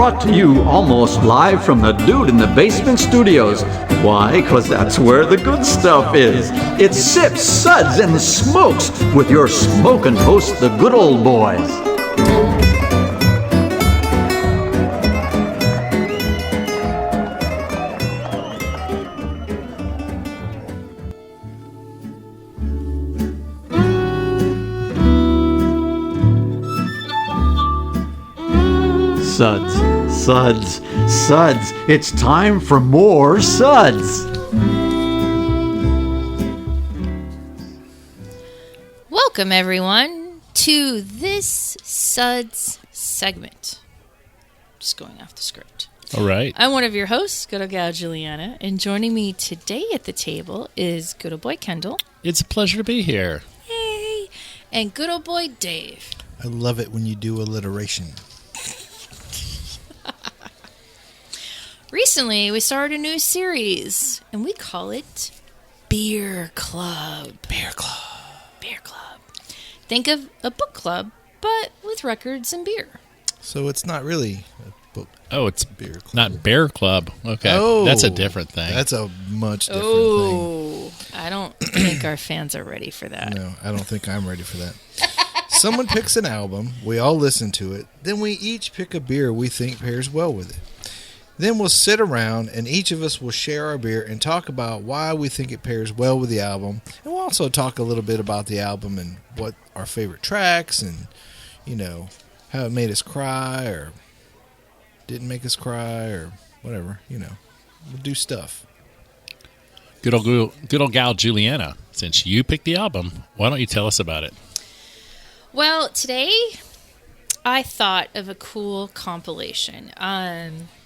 brought to you almost live from the Dude in the Basement Studios. Why? 'Cause that's where the good stuff is. It's Sips, Suds, and Smokes with your smoking hosts, the good old boys. Suds, Suds, Suds. It's time for more Suds. Welcome, everyone, to this Suds segment. Just going off the script. All right. I'm one of your hosts, good old gal Julieanna, and joining me today at the table is good old boy Kendall. It's a pleasure to be here. Hey! And good old boy Dave. I love it when you do alliteration. Recently, we started a new series, and we call it Beer Club. Beer Club. Beer Club. Think of a book club, but with records and beer. So it's not really a book. Oh, it's Beer Club. not Bear Club. Okay. Oh, that's a different thing. That's a much different Oh, I don't think our fans are ready for that. thing. No, I don't think I'm ready for that. Someone picks an album, we all listen to it, then we each pick a beer we think pairs well with it. Then we'll sit around and each of us will share our beer and talk about why we think it pairs well with the album. And we'll also talk a little bit about the album and what our favorite tracks and, you know, how it made us cry or didn't make us cry or whatever, you know. We'll do stuff. Good old gal Julieanna, since you picked the album, why don't you tell us about it? Well, today I thought of a cool compilation.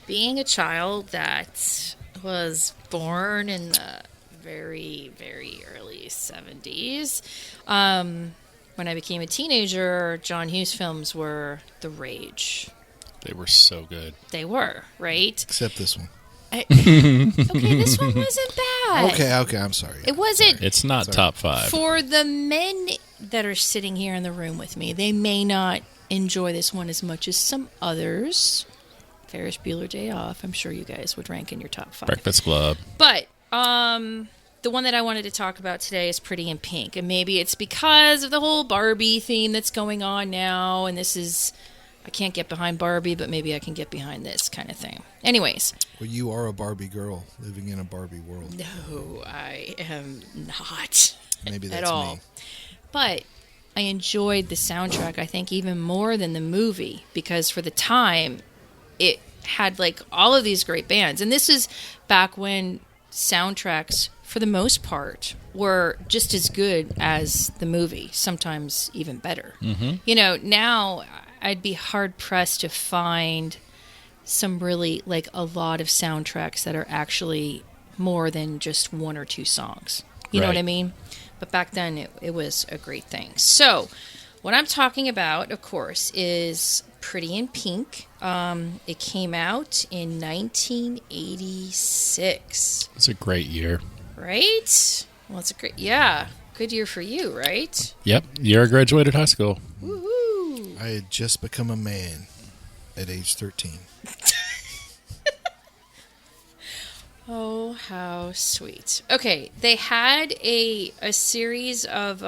Being a child that was born in the very, very early 70s, when I became a teenager, John Hughes films were the rage. They were so good. They were, right? Except this one. Okay, this one wasn't bad. Okay, I'm sorry. It wasn't. It's not top 5. For the men that are sitting here in the room with me, they may not enjoy this one as much as some others. Ferris Bueller Day Off, I'm sure you guys would rank in your top 5. Breakfast Club. But the one that I wanted to talk about today is Pretty in Pink. And maybe it's because of the whole Barbie theme that's going on now. And this is, I can't get behind Barbie, but maybe I can get behind this kind of thing. Anyways. Well, you are a Barbie girl living in a Barbie world. No, I am not. Maybe that's at all. me. But I enjoyed the soundtrack, I think, even more than the movie. Because for the time, it had like all of these great bands. And this is back when soundtracks, for the most part, were just as good as the movie, sometimes even better. Mm-hmm. You know, now I'd be hard pressed to find some really, like, a lot of soundtracks that are actually more than just one or two songs. You know what I mean? But back then, it was a great thing. So, what I'm talking about, of course, is Pretty in Pink. It came out in 1986. It's a great year. Right? Well, it's a great, yeah, good year for you, right? Yep. Year I graduated high school. Woohoo! I had just become a man at age 13. Oh, how sweet. Okay, they had a series of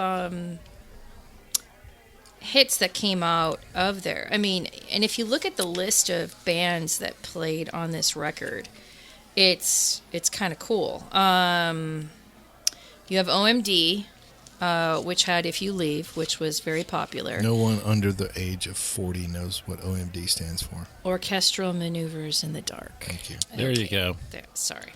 hits that came out of there. I mean, and if you look at the list of bands that played on this record, it's kind of cool. You have OMD, which had If You Leave, which was very popular. No one under the age of 40 knows what OMD stands for. Orchestral Maneuvers in the Dark. Thank you. There you go. Sorry.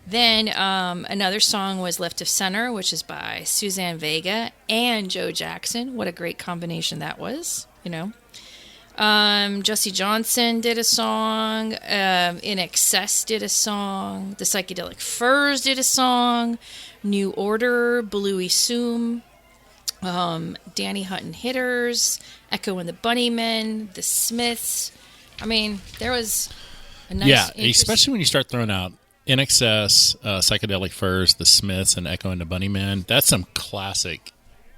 Then another song was Left of Center, which is by Suzanne Vega and Joe Jackson. What a great combination that was, you know. Jussie Johnson did a song. In Excess did a song. The Psychedelic Furs did a song. New Order, Bluey Soom, Danny Hutton Hitters, Echo and the Bunnymen, The Smiths. I mean, there was a nice... Yeah, especially when you start throwing out In Excess, Psychedelic Furs, The Smiths, and Echo and the Bunnymen. That's some classic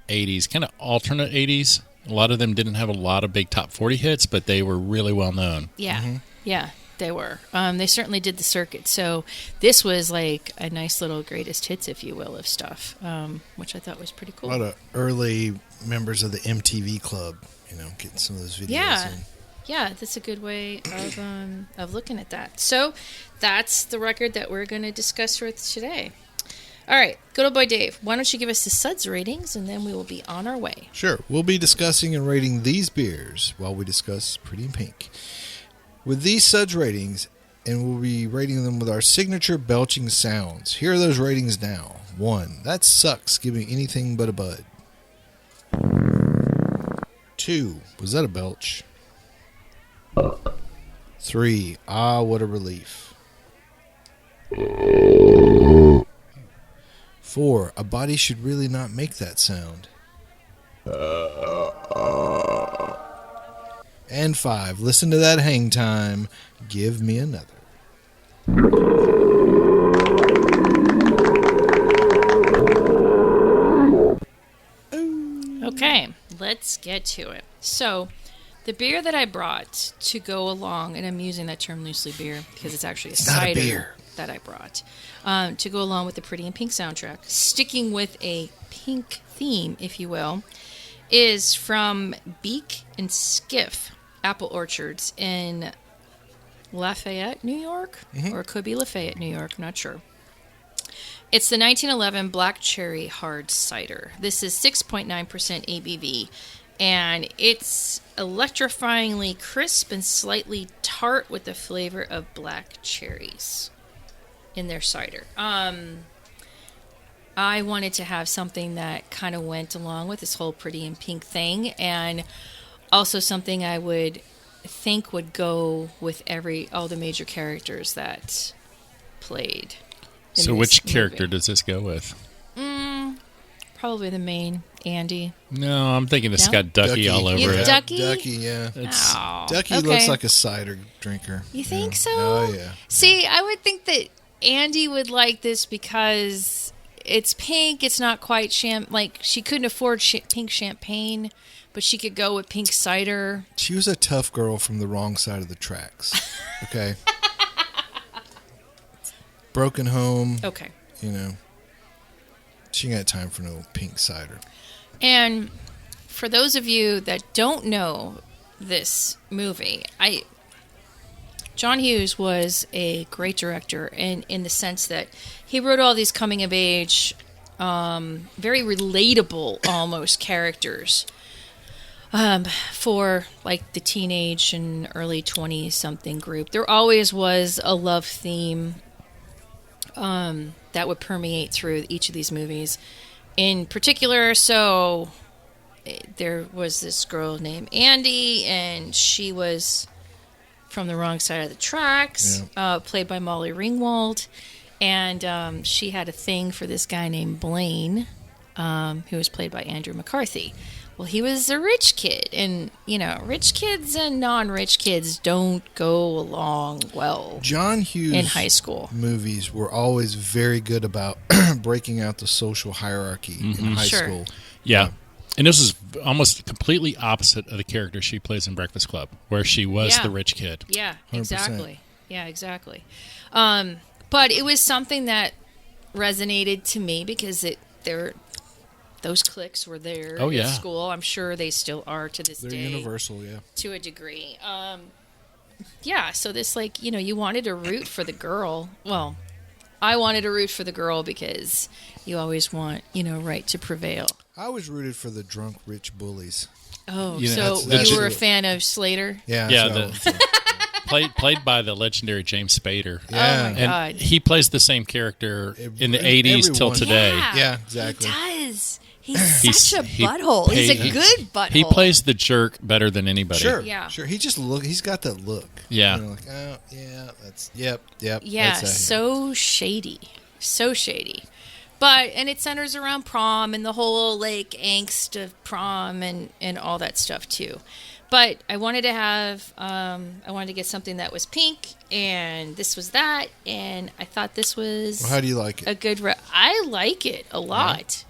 80s, kind of alternate 80s. A lot of them didn't have a lot of big top 40 hits, but they were really well known. Yeah. Mm-hmm. Yeah, they were. They certainly did the circuit. So this was like a nice little greatest hits, if you will, of stuff, which I thought was pretty cool. A lot of early members of the MTV club, getting some of those videos. Yeah. in. Yeah, that's a good way of looking at that. So that's the record that we're going to discuss with today. All right, good old boy Dave, why don't you give us the Suds ratings, and then we will be on our way. Sure. We'll be discussing and rating these beers while we discuss Pretty in Pink. With these Suds ratings, and we'll be rating them with our signature belching sounds. Here are those ratings now. 1, that sucks, give me anything but a bud. 2, was that a belch? 3, ah, what a relief. 4, a body should really not make that sound. And 5, listen to that hang time. Give me another. Okay, let's get to it. So, the beer that I brought to go along, and I'm using that term loosely, beer, because it's actually a cider beer. that I brought, to go along with the Pretty in Pink soundtrack, sticking with a pink theme, if you will, is from Beak and Skiff Apple Orchards in Lafayette, New York, or it could be Lafayette, New York, I'm not sure. It's the 1911 Black Cherry Hard Cider. This is 6.9% ABV, and it's electrifyingly crisp and slightly tart with the flavor of black cherries in their cider. I wanted to have something that kind of went along with this whole Pretty in Pink thing, and also something I would think would go with all the major characters that played. So which character does this go with? Probably the main, Andy. No, I'm thinking this No? got Ducky all over it. Ducky? Ducky, yeah. Oh, Ducky okay. looks like a cider drinker. You think so? Oh, yeah. See, I would think that Andy would like this because it's pink. It's not quite like she couldn't afford pink champagne, but she could go with pink cider. She was a tough girl from the wrong side of the tracks. Okay. Broken home. Okay. She ain't got time for no pink cider. And for those of you that don't know this movie, John Hughes was a great director in the sense that he wrote all these coming of age, very relatable almost characters for like the teenage and early 20s something group. There always was a love theme that would permeate through each of these movies. In particular, so there was this girl named Andy, and she was from the wrong side of the tracks, played by Molly Ringwald, and she had a thing for this guy named Blaine, who was played by Andrew McCarthy. Well, he was a rich kid, and, rich kids and non-rich kids don't go along well. John Hughes in high school movies were always very good about breaking out the social hierarchy in high school. Yeah. And this is almost completely opposite of the character she plays in Breakfast Club, where she was the rich kid. Yeah, 100%. exactly. Yeah, exactly. But it was something that resonated to me because those cliques were there at school. I'm sure they still are to this day. They're universal, yeah. To a degree. So this, you wanted to root for the girl. Well, I wanted to root for the girl because you always want, right to prevail. I was rooted for the drunk rich bullies. Oh, You so know, that's you were a true. fan of Slater? Yeah. Yeah, so- played by the legendary James Spader. Yeah. Oh, my And God. he plays the same character in the 80s till everyone. today. Yeah, exactly. He does. He's such a he butthole. He's a paid- good butthole. He plays the jerk better than anybody. Sure. Yeah. Sure. He's got that look. Yeah. Like, oh, yeah, yep. Yeah, that's so shady. So shady. And it centers around prom and the whole, angst of prom and all that stuff, too. But I wanted to get something that was pink, and this was that, and I thought this was Well, how do you like it? a good... I like it a lot.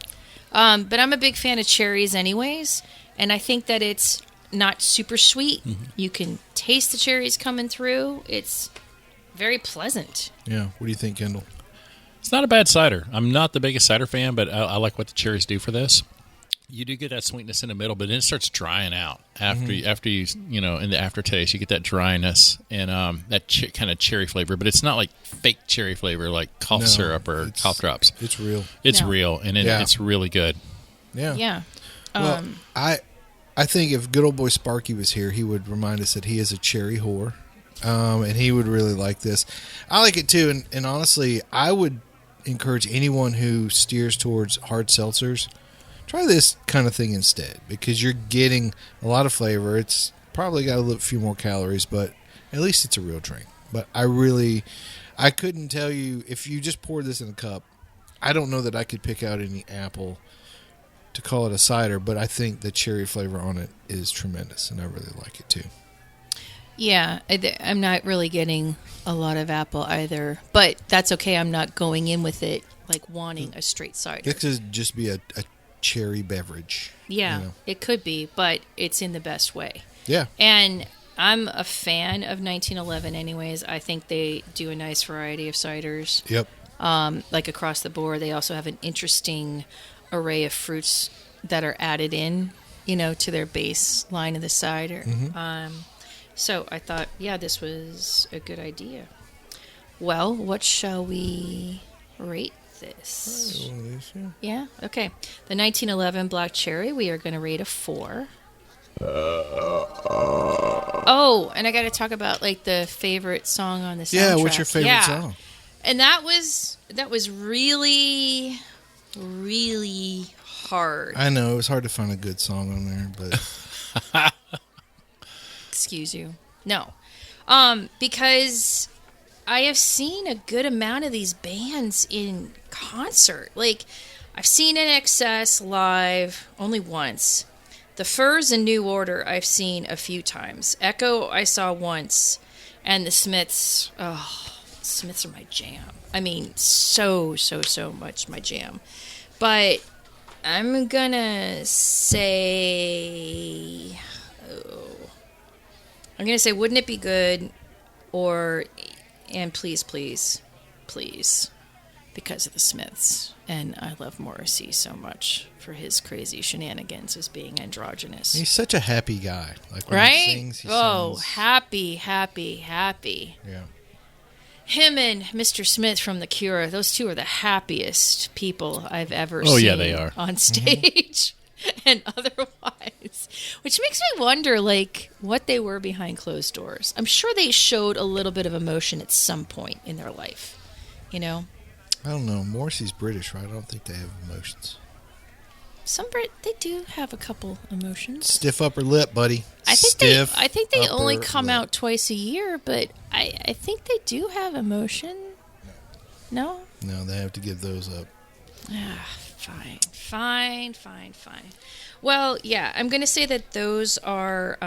But I'm a big fan of cherries anyways, and I think that it's not super sweet. You can taste the cherries coming through. It's very pleasant. Yeah. What do you think, Kendall? It's not a bad cider. I'm not the biggest cider fan, but I like what the cherries do for this. You do get that sweetness in the middle, but then it starts drying out after you in the aftertaste. You get that dryness and that kind of cherry flavor, but it's not like fake cherry flavor like cough syrup or cough drops. It's real. It's real, and it's really good. Yeah. Yeah. Well, I think if good old boy Sparky was here, he would remind us that he is a cherry whore, and he would really like this. I like it too, and honestly, I would encourage anyone who steers towards hard seltzers, try this kind of thing instead, because you're getting a lot of flavor. It's probably got a few more calories, but at least it's a real drink. But I couldn't tell you, if you just poured this in a cup, I don't know that I could pick out any apple to call it a cider, but I think the cherry flavor on it is tremendous, and I really like it too. Yeah, I'm not really getting a lot of apple either, but that's okay. I'm not going in with it like wanting a straight cider. It could just be a cherry beverage. Yeah, it could be, but it's in the best way. Yeah. And I'm a fan of 1911 anyways. I think they do a nice variety of ciders. Yep. Like across the board. They also have an interesting array of fruits that are added in, to their base line of the cider. So I thought, this was a good idea. Well, what shall we rate this? Yeah? Okay. The 1911 Black Cherry, we are going to rate a 4. Oh, and I got to talk about like the favorite song on the soundtrack. Yeah, what's your favorite song? And that was really, really hard. I know, it was hard to find a good song on there, but... Excuse you. No. Because I have seen a good amount of these bands in concert. Like, I've seen NXS live only once. The Furs and New Order I've seen a few times. Echo I saw once. And the Smiths, Smiths are my jam. I mean, so much my jam. But I'm gonna say... wouldn't it be good, and please, because of the Smiths. And I love Morrissey so much for his crazy shenanigans as being androgynous. He's such a happy guy. Like when right? he sings, Happy. Yeah. Him and Mr. Smith from The Cure, those two are the happiest people I've ever Oh, seen yeah, they are. on stage. And otherwise, which makes me wonder, like, what they were behind closed doors. I'm sure they showed a little bit of emotion at some point in their life, I don't know. Morrissey's British, right? I don't think they have emotions. They do have a couple emotions. Stiff upper lip, buddy. I think they only come out twice a year, but I think they do have emotion. No? No, they have to give those up. Fine. Well, yeah, I'm going to say that those are...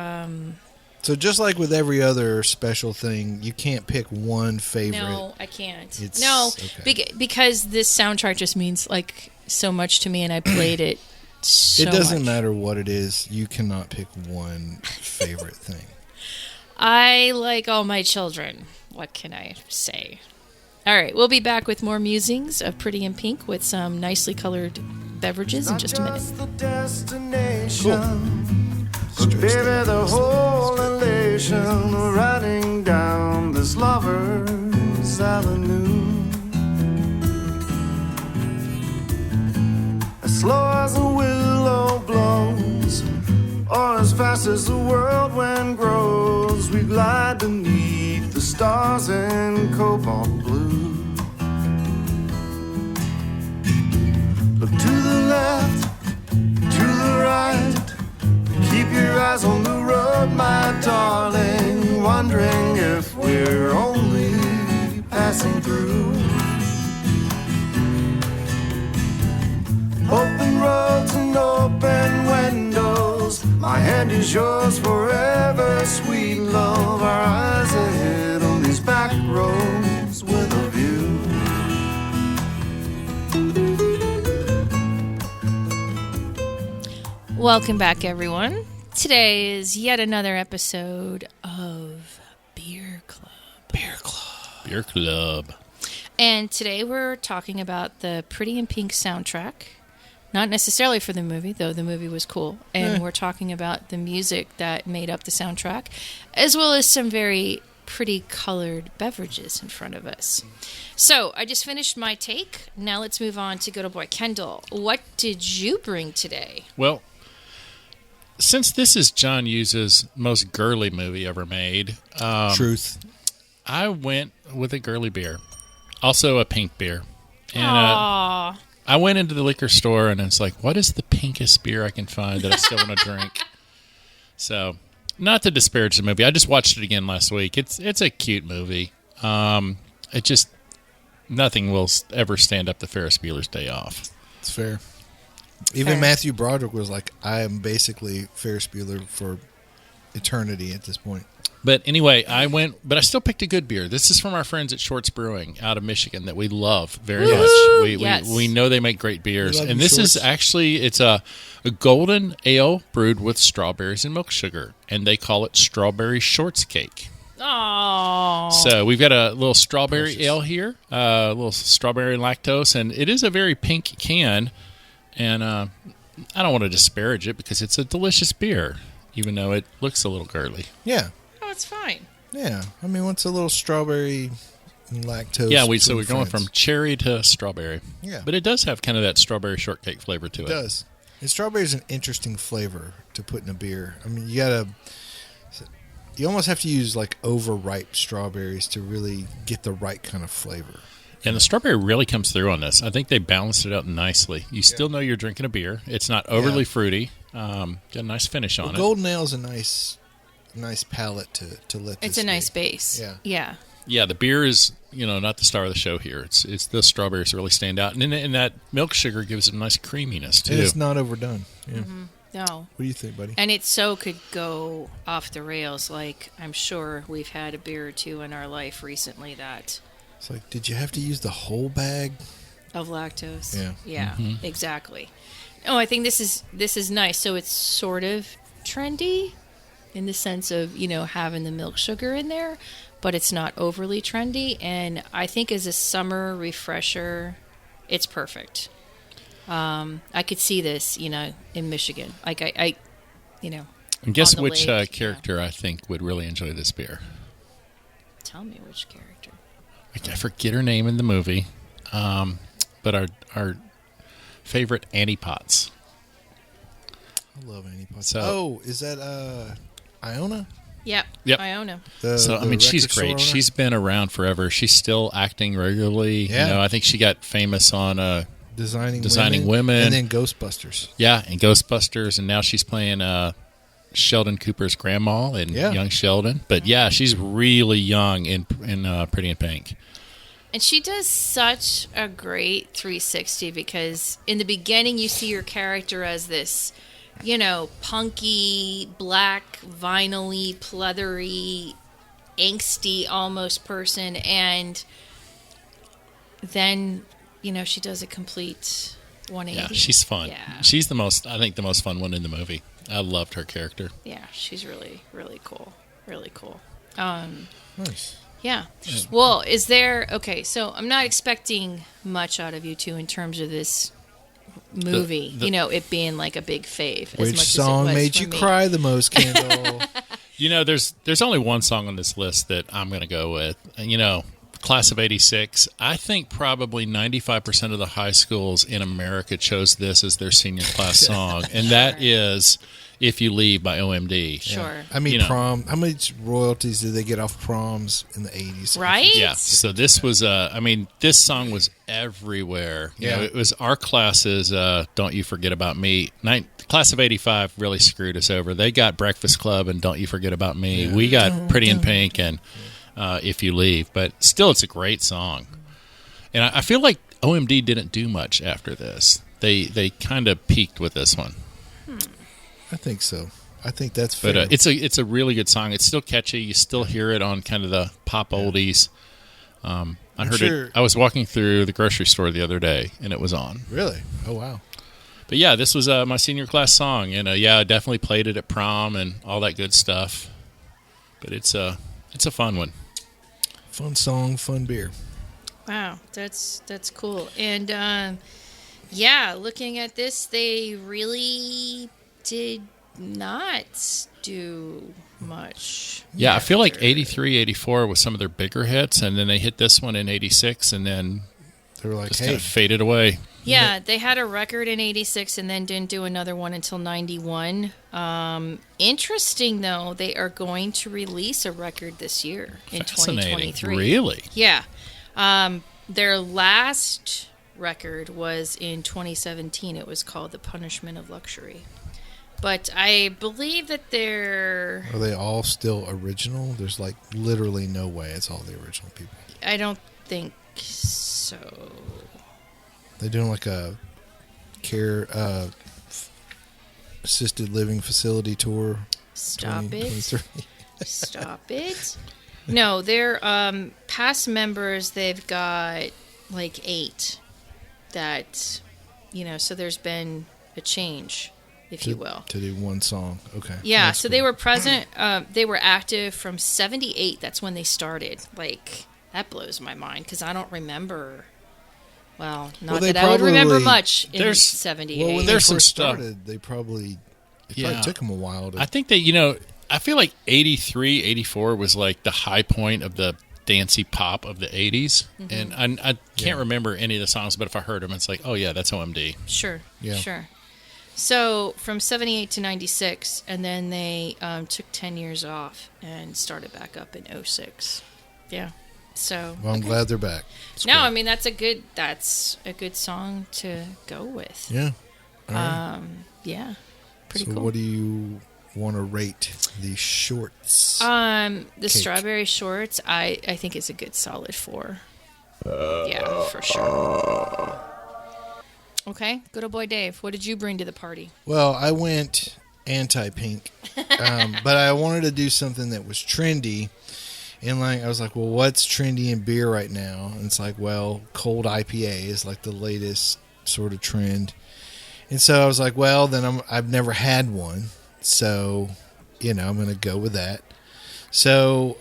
So just like with every other special thing, you can't pick one favorite. No, I can't. Okay. Because this soundtrack just means like so much to me, and I played it so It doesn't much. matter what it is. You cannot pick one favorite thing. I like all my children. What can I say? All right, we'll be back with more musings of Pretty in Pink with some nicely colored beverages in just a minute. The destination, but baby, the whole elation riding down this lover's avenue. As slow as the willow blows, or as fast as the whirlwind grows, we glide beneath the stars in cobalt blue. Look to the left, to the right, keep your eyes on the road, my darling, wondering if we're only passing through. Open roads and open windows, my hand is yours forever, sweet love. Our eyes ahead on these back roads with a view. Welcome back, everyone. Today is yet another episode of Beer Club. Beer Club. And today we're talking about the Pretty in Pink soundtrack. Not necessarily for the movie, though the movie was cool. And we're talking about the music that made up the soundtrack, as well as some very pretty colored beverages in front of us. So I just finished my take. Now let's move on to good old Boy Kendall. What did you bring today? Well, since this is John Hughes' most girly movie ever made, Truth. I went with a girly beer. Also a pink beer. And Aww. I went into the liquor store and it's like, what is the pinkest beer I can find that I still want to drink? So, not to disparage the movie. I just watched it again last week. It's a cute movie. It just, nothing will ever stand up to Ferris Bueller's Day Off. It's fair. Even Fair. Matthew Broderick was like, I am basically Ferris Bueller for eternity at this point. But anyway, but I still picked a good beer. This is from our friends at Shorts Brewing out of Michigan that we love very much. We know they make great beers. And this is actually, it's a golden ale brewed with strawberries and milk sugar. And they call it strawberry shortcake. Aww. So we've got a little strawberry ale here, a little strawberry and lactose. And it is a very pink can. And I don't want to disparage it because it's a delicious beer, even though it looks a little girly. Yeah. It's fine. Yeah. I mean, what's a little strawberry and lactose? Yeah, we're going from cherry to strawberry. Yeah. But it does have kind of that strawberry shortcake flavor to it. It does. And strawberry is an interesting flavor to put in a beer. I mean, you almost have to use like overripe strawberries to really get the right kind of flavor. And the strawberry really comes through on this. I think they balanced it out nicely. You still know you're drinking a beer. It's not overly fruity. Got a nice finish on it. Golden ale is a nice palate to let this It's a nice be. base. Yeah. Yeah. Yeah, the beer is, not the star of the show here. It's the strawberries really stand out. And that milk sugar gives it a nice creaminess, too. And it's not overdone. Yeah. No. What do you think, buddy? And it so could go off the rails. Like, I'm sure we've had a beer or two in our life recently that... It's like, did you have to use the whole bag? Of lactose. Yeah. Yeah, exactly. Oh, I think this is nice. So it's sort of trendy in the sense of, having the milk sugar in there, but it's not overly trendy. And I think as a summer refresher, it's perfect. I could see this, in Michigan. Like, I And guess on the which lake, character I think would really enjoy this beer? Tell me which character. I forget her name in the movie, but our favorite Annie Potts. I love Annie Potts. So- is that Iona? Yep. Yep. Iona. She's record store great. owner? She's been around forever. She's still acting regularly. Yeah. I think she got famous on Designing Women. And then Ghostbusters. and Ghostbusters, and now she's playing Sheldon Cooper's grandma in Young Sheldon. But yeah, she's really young in Pretty in Pink. And she does such a great 360 because in the beginning you see your character as this, punky, black, vinyl-y, pleathery, angsty almost person. And then, she does a complete 180. Yeah, she's fun. Yeah. She's the most fun one in the movie. I loved her character. Yeah, she's really, really cool. Really cool. Nice. Yeah. Well, so I'm not expecting much out of you two in terms of this movie, it being like a big fave. as Which much song as it was made for you me. cry the most, Kendall? There's only one song on this list that I'm going to go with. Class of 86, I think probably 95% of the high schools in America chose this as their senior class song, and that is If You Leave by OMD. Sure. I mean, prom. How much royalties did they get off proms in the 80s? Right? Yeah, so this was, this song was everywhere. It was our classes, Don't You Forget About Me. Class of 85 really screwed us over. They got Breakfast Club and Don't You Forget About Me. We got Pretty in Pink and If You Leave. But still, it's a great song. And I feel like OMD didn't do much after this. They kind of peaked with this one. I think so. I think that's fair. But it's a really good song. It's still catchy. You still hear it on kind of the pop oldies. I heard it. I was walking through the grocery store the other day, and it was on. Really? Oh, wow. But yeah, this was my senior class song, and I definitely played it at prom and all that good stuff. But it's a fun one. Fun song, fun beer. Wow, that's cool. And looking at this, they really did not do much. Yeah, I feel like 83, 84 was some of their bigger hits, and then they hit this one in 86, and then They were like, just hey, kind of faded away. Yeah, they had a record in 86 and then didn't do another one until 91. Interesting, though, they are going to release a record this year in Fascinating. 2023. Really? Yeah. Their last record was in 2017. It was called The Punishment of Luxury. But I believe that they're... are they all still original? There's like literally no way it's all the original people. I don't think so. They're doing like a care assisted living facility tour. Stop 2023. it. Stop it. No, they're past members. They've got like 8 that, so there's been a change, if you will. To do one song. Okay. Yeah, That's so cool. they were present. They were active from 78. That's when they started. Like, that blows my mind because I don't remember. Well, not they that I would remember probably- much in There's- 78. Well, when There's they some first stuff. started, they probably Yeah. took them a while to. I think that, I feel like 83, 84 was like the high point of the dancey pop of the 80s. And I can't remember any of the songs, but if I heard them, it's like, oh, yeah, that's OMD. Sure, Yeah. sure. So from 78 to 96, and then they took 10 years off and started back up in 06. Yeah. So Well, I'm okay. glad they're back. It's No, great. I mean that's a good song to go with. Yeah. All right. Yeah. Pretty So cool. what do you want to rate the shorts? The Cake. strawberry shorts, I think it's a good solid 4. Yeah, for sure. Okay, good old boy Dave. What did you bring to the party? Well, I went anti-pink, but I wanted to do something that was trendy. And I was like, well, what's trendy in beer right now? And it's like, well, cold IPA is like the latest sort of trend. And so I was like, well, then I've never had one, so I'm going to go with that. So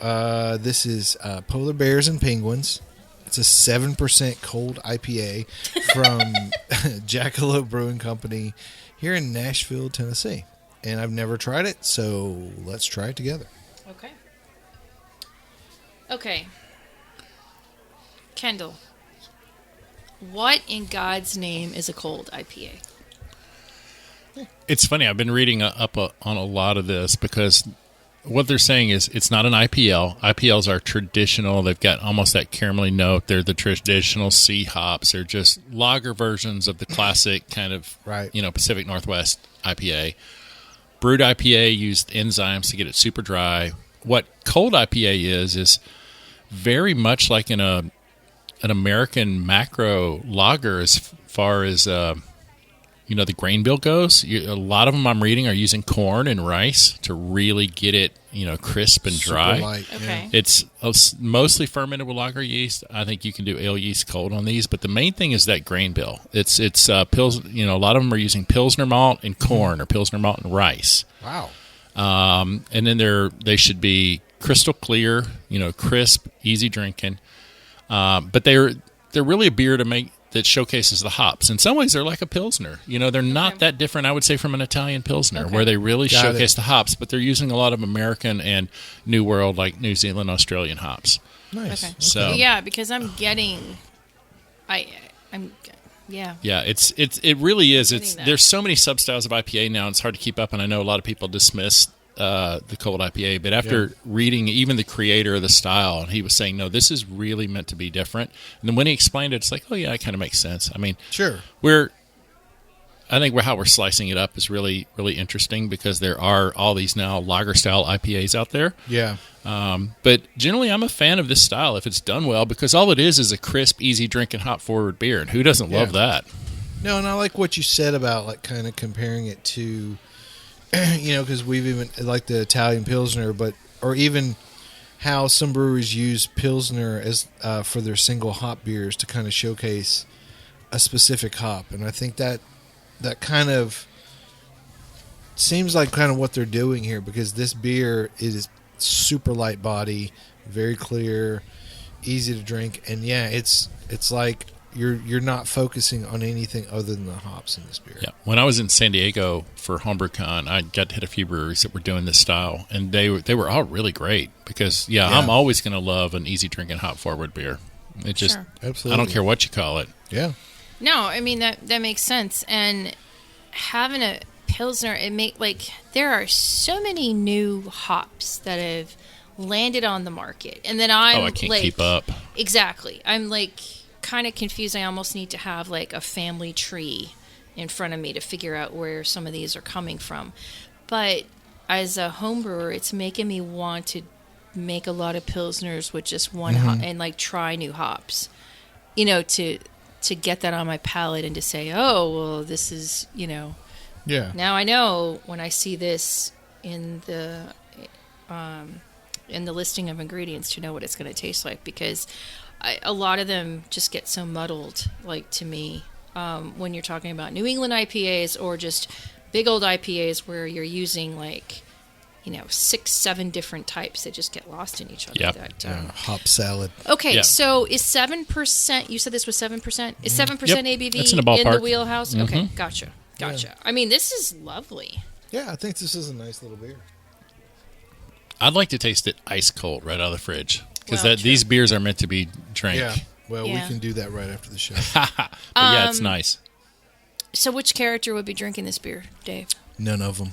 this is Polar Bears and Penguins. It's a 7% cold IPA from Jackalope Brewing Company here in Nashville, Tennessee. And I've never tried it, so let's try it together. Okay. Kendall, what in God's name is a cold IPA? It's funny. I've been reading up on a lot of this because what they're saying is it's not an IPL. IPLs are traditional. They've got almost that caramelly note. They're the traditional C hops. They're just lager versions of the classic kind of Right. Pacific Northwest IPA. Brewed IPA used enzymes to get it super dry. What cold IPA is very much like an American macro lager as far as the grain bill goes. A lot of them I'm reading are using corn and rice to really get it crisp and dry. Super light, Okay. It's mostly fermented with lager yeast. I think you can do ale yeast cold on these, but the main thing is that grain bill. It's pils. A lot of them are using Pilsner malt and corn or Pilsner malt and rice. Wow. And then they should be crystal clear, crisp, easy drinking. But they're really a beer to make that showcases the hops. In some ways, they're like a Pilsner. They're not that different, I would say, from an Italian Pilsner, where they really Got showcase it. the hops, but they're using a lot of American and New World, like New Zealand, Australian hops. Nice. Okay. So Yeah, because I'm getting, I'm, yeah. yeah, it really is. getting that. There's so many substyles of IPA now, it's hard to keep up, and I know a lot of people dismiss the cold IPA, but after reading even the creator of the style, and he was saying, no, this is really meant to be different. And then when he explained it, it's like, oh yeah, it kind of makes sense. I mean, Sure. I think how we're slicing it up is really, really interesting because there are all these now lager style IPAs out there. Yeah. But generally, I'm a fan of this style if it's done well, because all it is a crisp, easy drinking, hop forward beer, and who doesn't love that? No, and I like what you said about like kind of comparing it to, because we've even like the Italian Pilsner, or even how some breweries use Pilsner as for their single hop beers to kind of showcase a specific hop, and I think that that kind of seems like kind of what they're doing here, because this beer is super light body, very clear, easy to drink, and yeah, it's like you're not focusing on anything other than the hops in this beer. Yeah. When I was in San Diego for HomebrewCon, I got to hit a few breweries that were doing this style, and they were all really great because, I'm always going to love an easy drinking hop forward beer. It just, Sure. Absolutely. I don't care what you call it. Yeah. No, I mean that makes sense. And having a Pilsner, there are so many new hops that have landed on the market, and then I can't keep up. Exactly. I'm kind of confused. I almost need to have a family tree in front of me to figure out where some of these are coming from. But as a home brewer, it's making me want to make a lot of Pilsners with just one hop and try new hops, to get that on my palate and to say, oh, well, this is, Yeah. now I know when I see this in the listing of ingredients to know what it's going to taste like, because a lot of them just get so muddled, to me, when you're talking about New England IPAs or just big old IPAs where you're using 6-7 different types that just get lost in each other. Yep. Hop salad. Okay, Yeah. So is 7%? You said this was 7%. Is 7% ABV It's in the ballpark. wheelhouse? Okay, gotcha. I mean, this is lovely. Yeah, I think this is a nice little beer. I'd like to taste it ice cold right out of the fridge, because Well, true. these beers are meant to be drank. Yeah. Well, Yeah. we can do that right after the show. But yeah, it's nice. So which character would be drinking this beer, Dave? None of them.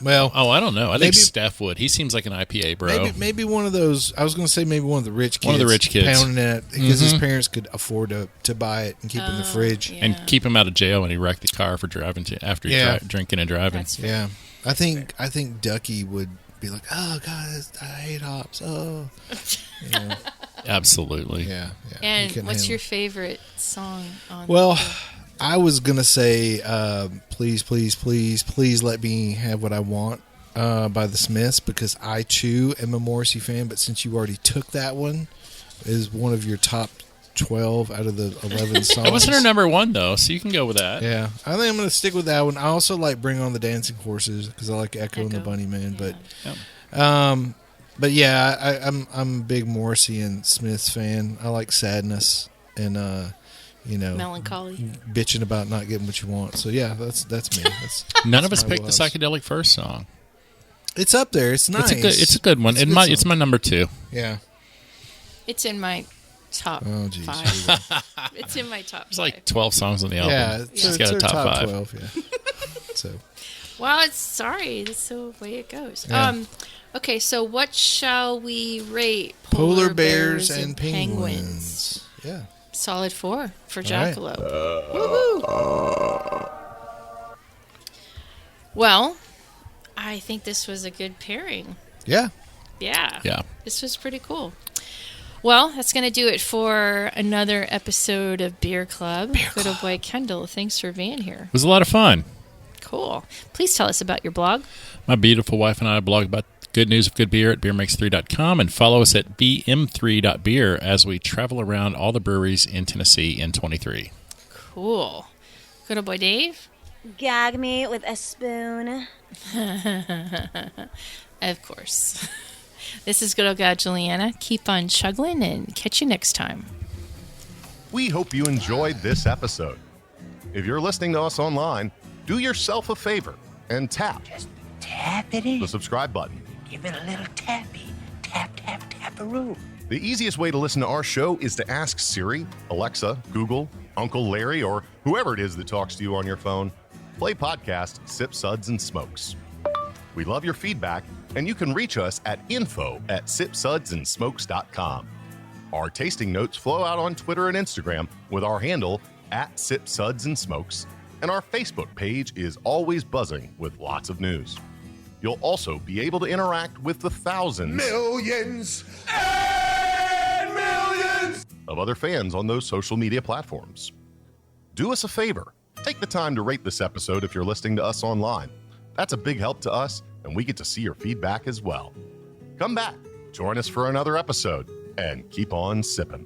Well, Oh, I don't know. I think maybe- Steph would. He seems like an IPA bro. maybe one of those. I was going to say maybe one of the rich kids. One of the rich kids. pounding it because his parents could afford to buy it and keep it in the fridge. yeah. And keep him out of jail when he wrecked the car for driving after drinking and driving. That's fair. Yeah, I think Ducky would be like, "Oh God, I hate hops." Oh, yeah, Absolutely. yeah. he And couldn't what's handle your it. favorite song on Well, I was gonna say, "Please, please, please, please let me have what I want" by the Smiths, because I too am a Morrissey fan. But since you already took that one, is one of your top 12 out of the 11 songs. That wasn't her number one, though, so you can go with that. Yeah, I think I'm going to stick with that one. I also like Bring On the Dancing Horses because I like Echo and the Echo. Bunnymen. Yeah. But yeah, I'm a big Morrissey and Smiths fan. I like Sadness and Melancholy. bitching about not getting what you want. So yeah, that's me. None of us my picked the wheelhouse. psychedelic first song. It's up there. It's nice. It's a good one. It's a good It's song. my number 2. Yeah. It's in my top Oh geez. 5. It's in my top There's 5. like 12 songs on the album. Yeah, It's got a her top 5. 12. Yeah. So Well, sorry. That's the way it goes. Yeah. Okay, so what shall we rate? polar bears and penguins. Yeah. Solid 4 for All right. Jackalope. Woohoo! Well, I think this was a good pairing. Yeah. Yeah. Yeah. This was pretty cool. Well, that's going to do it for another episode of Beer Club. Good old boy Kendall, thanks for being here. It was a lot of fun. Cool. Please tell us about your blog. My beautiful wife and I blog about good news of good beer at beermakes3.com, and follow us at bm3.beer as we travel around all the breweries in Tennessee in 23. Cool. Good old boy Dave. Gag me with a spoon. Of course. This is good old gal Julieanna. Keep on chuggling and catch you next time. We hope you enjoyed this episode. If you're listening to us online, do yourself a favor and tap Tap it in. the subscribe button. Give it a little tappy. Tap, tap, tap-a-roo. The easiest way to listen to our show is to ask Siri, Alexa, Google, Uncle Larry, or whoever it is that talks to you on your phone, play podcast Sip, Suds, and Smokes. We love your feedback, and you can reach us at info@sipsudsandsmokes.com. Our tasting notes flow out on Twitter and Instagram with our handle @SipSudsAndSmokes, and our Facebook page is always buzzing with lots of news. You'll also be able to interact with the thousands Millions and millions. of other fans on those social media platforms. Do us a favor. Take the time to rate this episode if you're listening to us online. That's a big help to us, and we get to see your feedback as well. Come back, join us for another episode, and keep on sipping.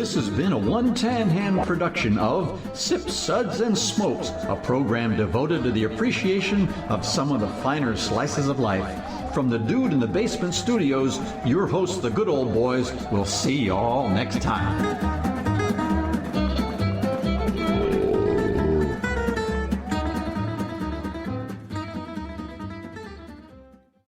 This has been a One Tan Hand production of Sips, Suds, and Smokes, a program devoted to the appreciation of some of the finer slices of life. From the Dude in the Basement Studios, your hosts, the Good Old Boys, will see you all next time.